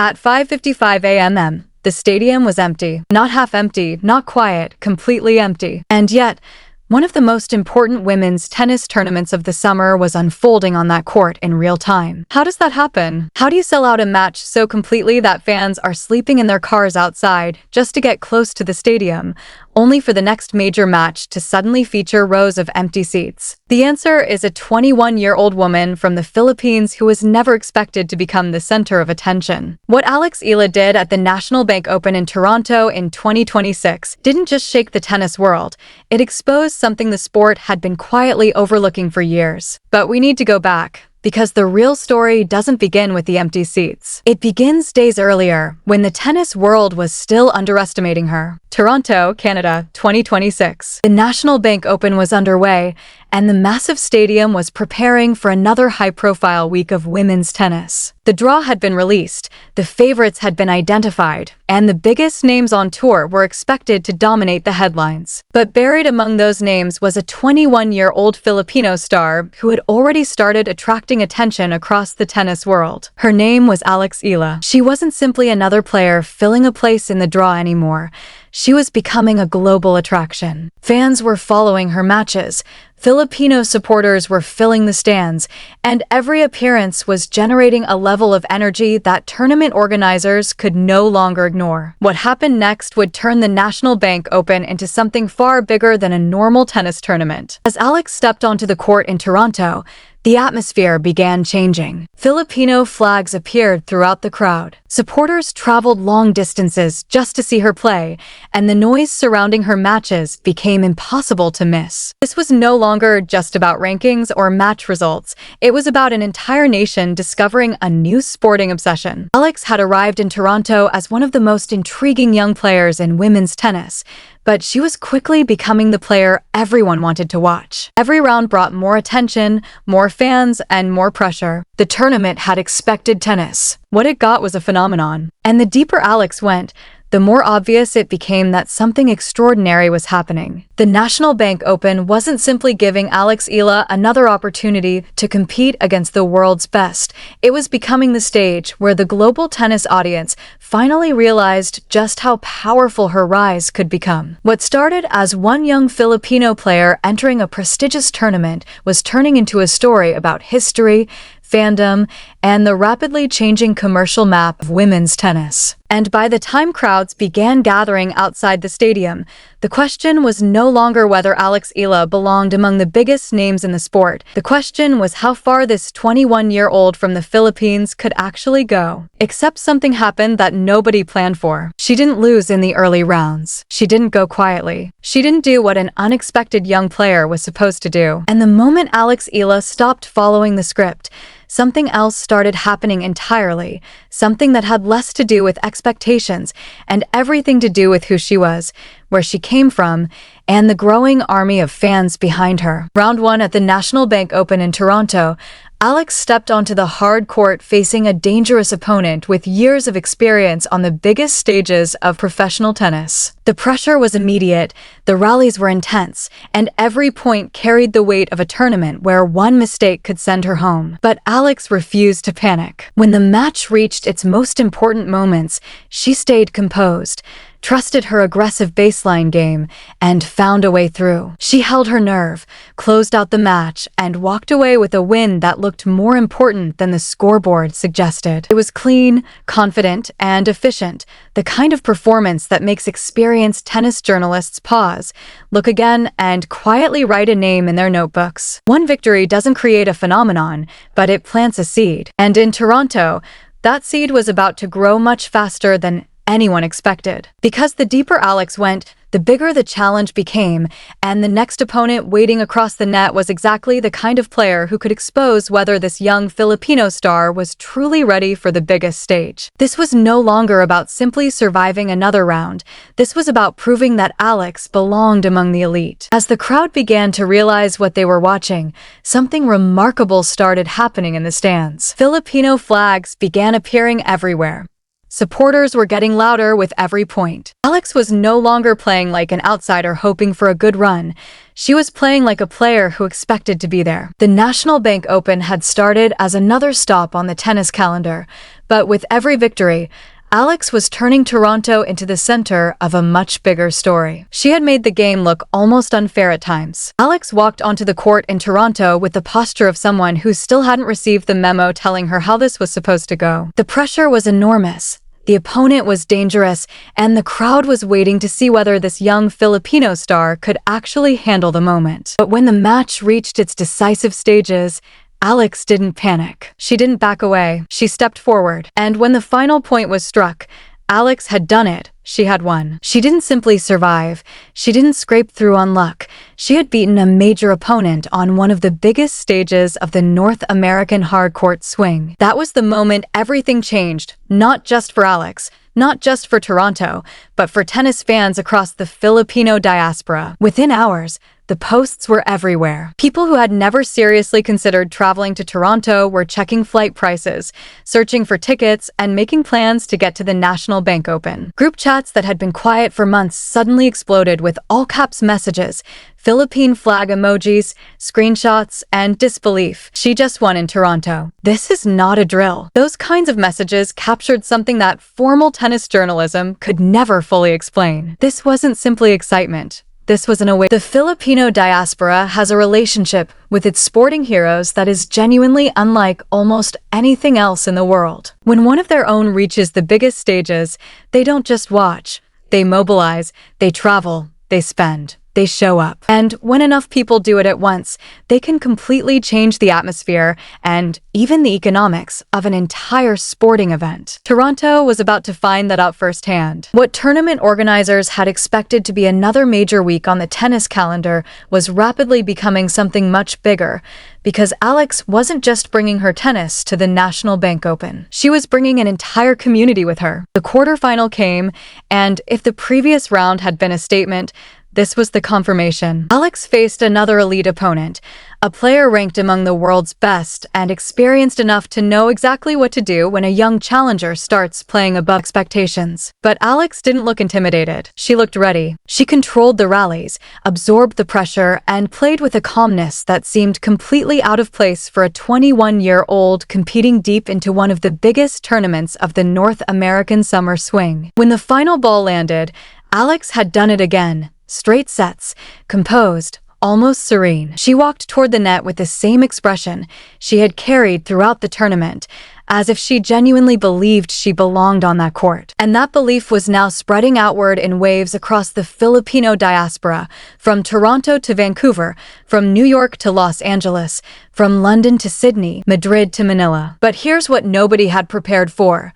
At 5:55 a.m., the stadium was empty. Not half empty, not quiet, completely empty. And yet, one of the most important women's tennis tournaments of the summer was unfolding on that court in real time. How does that happen? How do you sell out a match so completely that fans are sleeping in their cars outside just to get close to the stadium, only for the next major match to suddenly feature rows of empty seats? The answer is a 21-year-old woman from the Philippines who was never expected to become the center of attention. What Alex Eala did at the National Bank Open in Toronto in 2026 didn't just shake the tennis world, it exposed something the sport had been quietly overlooking for years. But we need to go back, because the real story doesn't begin with the empty seats. It begins days earlier, when the tennis world was still underestimating her. Toronto, Canada, 2026. The National Bank Open was underway, and the massive stadium was preparing for another high-profile week of women's tennis. The draw had been released, the favorites had been identified, and the biggest names on tour were expected to dominate the headlines. But buried among those names was a 21-year-old Filipino star who had already started attracting attention across the tennis world. Her name was Alex Eala. She wasn't simply another player filling a place in the draw anymore. She was becoming a global attraction. Fans were following her matches, Filipino supporters were filling the stands, and every appearance was generating a level of energy that tournament organizers could no longer ignore. What happened next would turn the National Bank Open into something far bigger than a normal tennis tournament. As Alex stepped onto the court in Toronto, the atmosphere began changing. Filipino flags appeared throughout the crowd. Supporters traveled long distances just to see her play, and the noise surrounding her matches became impossible to miss. This was no longer just about rankings or match results. It was about an entire nation discovering a new sporting obsession. Alex had arrived in Toronto as one of the most intriguing young players in women's tennis, but she was quickly becoming the player everyone wanted to watch. Every round brought more attention, more fans, and more pressure. The tournament had expected tennis. What it got was a phenomenon. And the deeper Alex went, the more obvious it became that something extraordinary was happening. The National Bank Open wasn't simply giving Alex Eala another opportunity to compete against the world's best. It was becoming the stage where the global tennis audience finally realized just how powerful her rise could become. What started as one young Filipino player entering a prestigious tournament was turning into a story about history, fandom, and the rapidly changing commercial map of women's tennis. And by the time crowds began gathering outside the stadium, the question was no longer whether Alex Eala belonged among the biggest names in the sport. The question was how far this 21-year-old from the Philippines could actually go. Except something happened that nobody planned for. She didn't lose in the early rounds. She didn't go quietly. She didn't do what an unexpected young player was supposed to do. And the moment Alex Eala stopped following the script, something else started happening entirely, something that had less to do with expectations and everything to do with who she was, where she came from, and the growing army of fans behind her. Round 1 at the National Bank Open in Toronto, Alex stepped onto the hard court facing a dangerous opponent with years of experience on the biggest stages of professional tennis. The pressure was immediate, the rallies were intense, and every point carried the weight of a tournament where one mistake could send her home. But Alex refused to panic. When the match reached its most important moments, she stayed composed, trusted her aggressive baseline game, and found a way through. She held her nerve, closed out the match, and walked away with a win that looked more important than the scoreboard suggested. It was clean, confident, and efficient, the kind of performance that makes experienced tennis journalists pause, look again, and quietly write a name in their notebooks. One victory doesn't create a phenomenon, but it plants a seed. And in Toronto, that seed was about to grow much faster than anyone expected. Because the deeper Alex went, the bigger the challenge became, and the next opponent waiting across the net was exactly the kind of player who could expose whether this young Filipino star was truly ready for the biggest stage. This was no longer about simply surviving another round. This was about proving that Alex belonged among the elite. As the crowd began to realize what they were watching, something remarkable started happening in the stands. Filipino flags began appearing everywhere. Supporters were getting louder with every point. Alex was no longer playing like an outsider hoping for a good run. She was playing like a player who expected to be there. The National Bank Open had started as another stop on the tennis calendar, but with every victory, Alex was turning Toronto into the center of a much bigger story. She had made the game look almost unfair at times. Alex walked onto the court in Toronto with the posture of someone who still hadn't received the memo telling her how this was supposed to go. The pressure was enormous. The opponent was dangerous, and the crowd was waiting to see whether this young Filipino star could actually handle the moment. But when the match reached its decisive stages, Alex didn't panic. She didn't back away. She stepped forward. And when the final point was struck, Alex had done it. She had won. She didn't simply survive. She didn't scrape through on luck. She had beaten a major opponent on one of the biggest stages of the North American hardcourt swing. That was the moment everything changed, not just for Alex, not just for Toronto, but for tennis fans across the Filipino diaspora. Within hours, the posts were everywhere. People who had never seriously considered traveling to Toronto were checking flight prices, searching for tickets, and making plans to get to the National Bank Open. Group chats that had been quiet for months suddenly exploded with all-caps messages, Philippine flag emojis, screenshots, and disbelief. She just won in Toronto. This is not a drill. Those kinds of messages captured something that formal tennis journalism could never fully explain. This wasn't simply excitement. This was an awakening. The Filipino diaspora has a relationship with its sporting heroes that is genuinely unlike almost anything else in the world. When one of their own reaches the biggest stages, they don't just watch. They mobilize, they travel, they spend. They show up. And when enough people do it at once, they can completely change the atmosphere and even the economics of an entire sporting event. Toronto was about to find that out firsthand. What tournament organizers had expected to be another major week on the tennis calendar was rapidly becoming something much bigger, because Alex wasn't just bringing her tennis to the National Bank Open. She was bringing an entire community with her. The quarterfinal came, and if the previous round had been a statement, this was the confirmation. Alex faced another elite opponent, a player ranked among the world's best and experienced enough to know exactly what to do when a young challenger starts playing above expectations. But Alex didn't look intimidated. She looked ready. She controlled the rallies, absorbed the pressure, and played with a calmness that seemed completely out of place for a 21-year-old competing deep into one of the biggest tournaments of the North American summer swing. When the final ball landed, Alex had done it again. Straight sets, composed, almost serene. She walked toward the net with the same expression she had carried throughout the tournament, as if she genuinely believed she belonged on that court. And that belief was now spreading outward in waves across the Filipino diaspora, from Toronto to Vancouver, from New York to Los Angeles, from London to Sydney, Madrid to Manila. But here's what nobody had prepared for: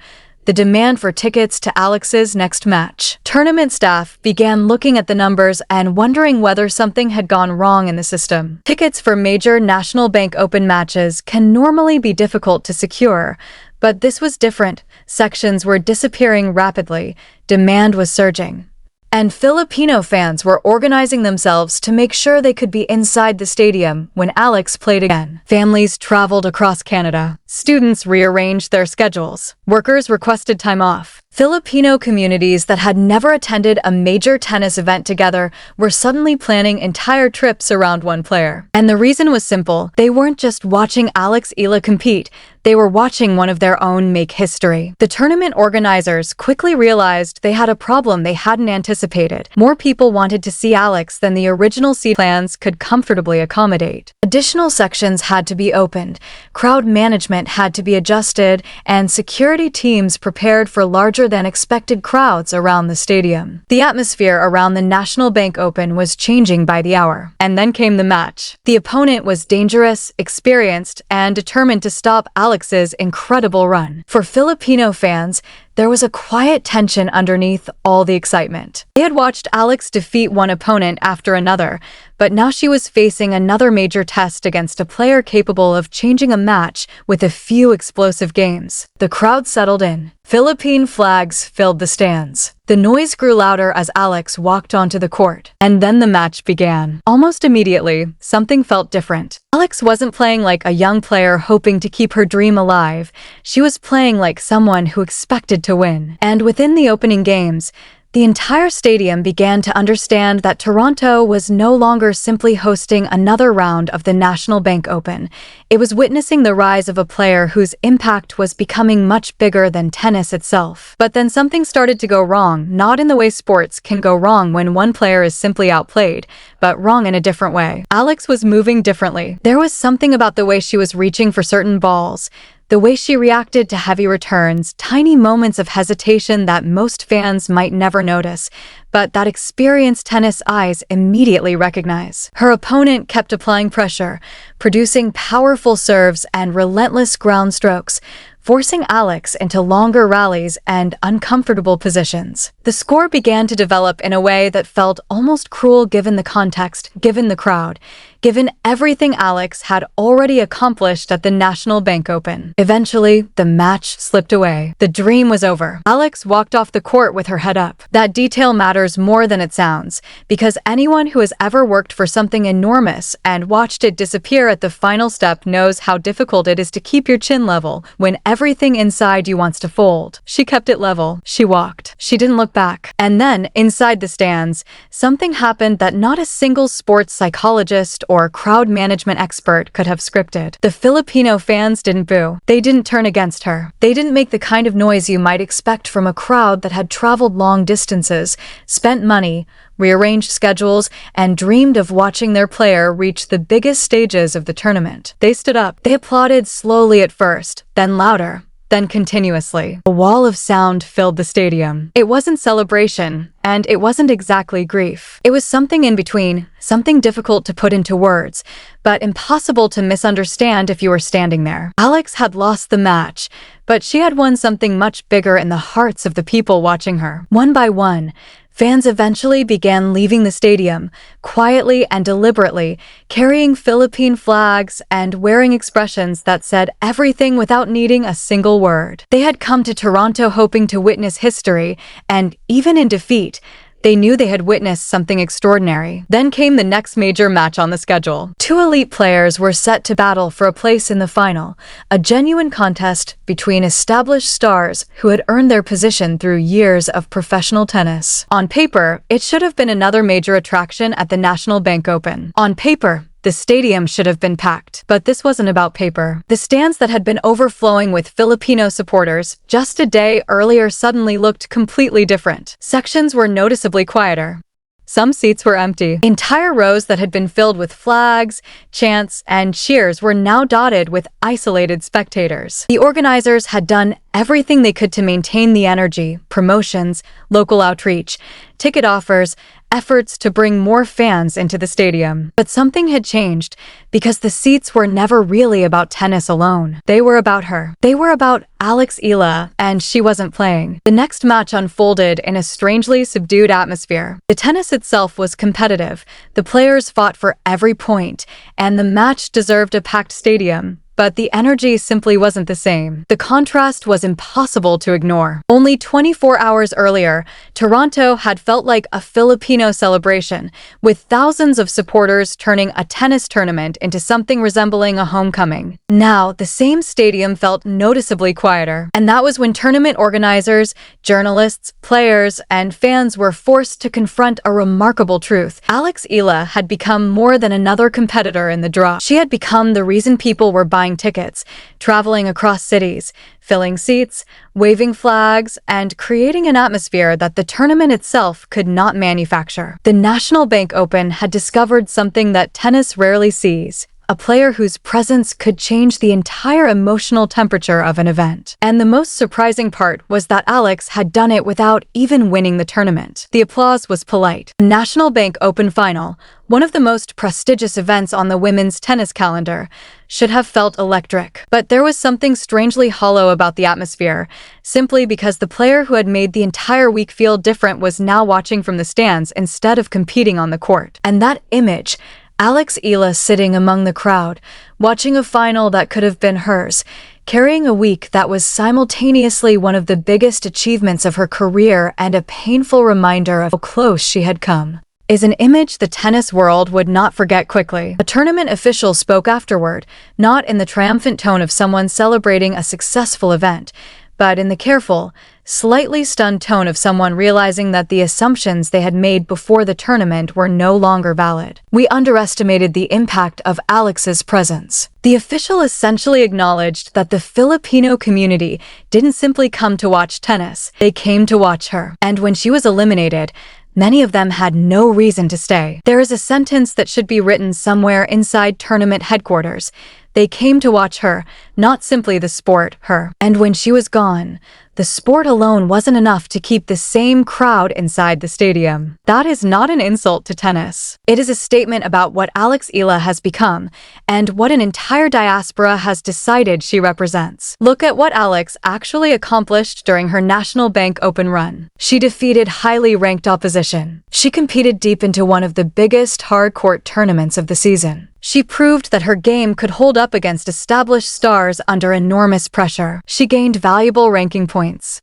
the demand for tickets to Alex's next match. Tournament staff began looking at the numbers and wondering whether something had gone wrong in the system. Tickets for major National Bank Open matches can normally be difficult to secure, but this was different. Sections were disappearing rapidly. Demand was surging. And Filipino fans were organizing themselves to make sure they could be inside the stadium when Alex played again. Families traveled across Canada. Students rearranged their schedules. Workers requested time off. Filipino communities that had never attended a major tennis event together were suddenly planning entire trips around one player. And the reason was simple. They weren't just watching Alex Eala compete. They were watching one of their own make history. The tournament organizers quickly realized they had a problem they hadn't anticipated. More people wanted to see Alex than the original seat plans could comfortably accommodate. Additional sections had to be opened, crowd management had to be adjusted, and security teams prepared for larger than expected crowds around the stadium. The atmosphere around the National Bank Open was changing by the hour. And then came the match. The opponent was dangerous, experienced, and determined to stop Alex's incredible run. For Filipino fans, there was a quiet tension underneath all the excitement. They had watched Alex defeat one opponent after another, but now she was facing another major test against a player capable of changing a match with a few explosive games. The crowd settled in. Philippine flags filled the stands. The noise grew louder as Alex walked onto the court. And then the match began. Almost immediately, something felt different. Alex wasn't playing like a young player hoping to keep her dream alive. She was playing like someone who expected to win. And within the opening games, The entire stadium began to understand that Toronto was no longer simply hosting another round of the National Bank Open. It was witnessing the rise of a player whose impact was becoming much bigger than tennis itself. But then something started to go wrong, not in the way sports can go wrong when one player is simply outplayed, but wrong in a different way. Alex was moving differently. There was something about the way she was reaching for certain balls, the way she reacted to heavy returns, tiny moments of hesitation that most fans might never notice, but that experienced tennis eyes immediately recognize. Her opponent kept applying pressure, producing powerful serves and relentless ground strokes, forcing Alex into longer rallies and uncomfortable positions. The score began to develop in a way that felt almost cruel given the context, given the crowd, given everything Alex had already accomplished at the National Bank Open. Eventually, the match slipped away. The dream was over. Alex walked off the court with her head up. That detail matters more than it sounds, because anyone who has ever worked for something enormous and watched it disappear at the final step knows how difficult it is to keep your chin level when everything inside you wants to fold. She kept it level. She walked. She didn't look back. And then, inside the stands, something happened that not a single sports psychologist or crowd management expert could have scripted. The Filipino fans didn't boo. They didn't turn against her. They didn't make the kind of noise you might expect from a crowd that had traveled long distances, spent money, rearranged schedules, and dreamed of watching their player reach the biggest stages of the tournament. They stood up. They applauded slowly at first, then louder, then continuously. A wall of sound filled the stadium. It wasn't celebration, and it wasn't exactly grief. It was something in between, something difficult to put into words, but impossible to misunderstand if you were standing there. Alex had lost the match, but she had won something much bigger in the hearts of the people watching her. One by one, fans eventually began leaving the stadium, quietly and deliberately, carrying Philippine flags and wearing expressions that said everything without needing a single word. They had come to Toronto hoping to witness history, and even in defeat, they knew they had witnessed something extraordinary. Then came the next major match on the schedule. Two elite players were set to battle for a place in the final, a genuine contest between established stars who had earned their position through years of professional tennis. On paper, it should have been another major attraction at the National Bank Open. On paper, the stadium should have been packed. But this wasn't about paper. The stands that had been overflowing with Filipino supporters just a day earlier suddenly looked completely different. Sections were noticeably quieter. Some seats were empty. Entire rows that had been filled with flags, chants, and cheers were now dotted with isolated spectators. The organizers had done everything they could to maintain the energy, promotions, local outreach, ticket offers, efforts to bring more fans into the stadium. But something had changed because the seats were never really about tennis alone. They were about her. They were about Alex Eala, and she wasn't playing. The next match unfolded in a strangely subdued atmosphere. The tennis itself was competitive. The players fought for every point, and the match deserved a packed stadium. But the energy simply wasn't the same. The contrast was impossible to ignore. Only 24 hours earlier, Toronto had felt like a Filipino celebration, with thousands of supporters turning a tennis tournament into something resembling a homecoming. Now, the same stadium felt noticeably quieter, and that was when tournament organizers, journalists, players, and fans were forced to confront a remarkable truth. Alex Eala had become more than another competitor in the draw. She had become the reason people were buying tickets, traveling across cities, filling seats, waving flags, and creating an atmosphere that the tournament itself could not manufacture. The National Bank Open had discovered something that tennis rarely sees: a player whose presence could change the entire emotional temperature of an event. And the most surprising part was that Alex had done it without even winning the tournament. The applause was polite. The National Bank Open Final, one of the most prestigious events on the women's tennis calendar, should have felt electric. But there was something strangely hollow about the atmosphere, simply because the player who had made the entire week feel different was now watching from the stands instead of competing on the court. And that image, Alex Eala sitting among the crowd, watching a final that could have been hers, carrying a week that was simultaneously one of the biggest achievements of her career and a painful reminder of how close she had come, is an image the tennis world would not forget quickly. A tournament official spoke afterward, not in the triumphant tone of someone celebrating a successful event, but in the careful, slightly stunned tone of someone realizing that the assumptions they had made before the tournament were no longer valid. "We underestimated the impact of Alex's presence." The official essentially acknowledged that the Filipino community didn't simply come to watch tennis, they came to watch her. And when she was eliminated, many of them had no reason to stay. There is a sentence that should be written somewhere inside tournament headquarters. They came to watch her, not simply the sport, her. And when she was gone, the sport alone wasn't enough to keep the same crowd inside the stadium. That is not an insult to tennis. It is a statement about what Alex Eala has become and what an entire diaspora has decided she represents. Look at what Alex actually accomplished during her National Bank Open run. She defeated highly ranked opposition. She competed deep into one of the biggest hard-court tournaments of the season. She proved that her game could hold up against established stars under enormous pressure. She gained valuable ranking points.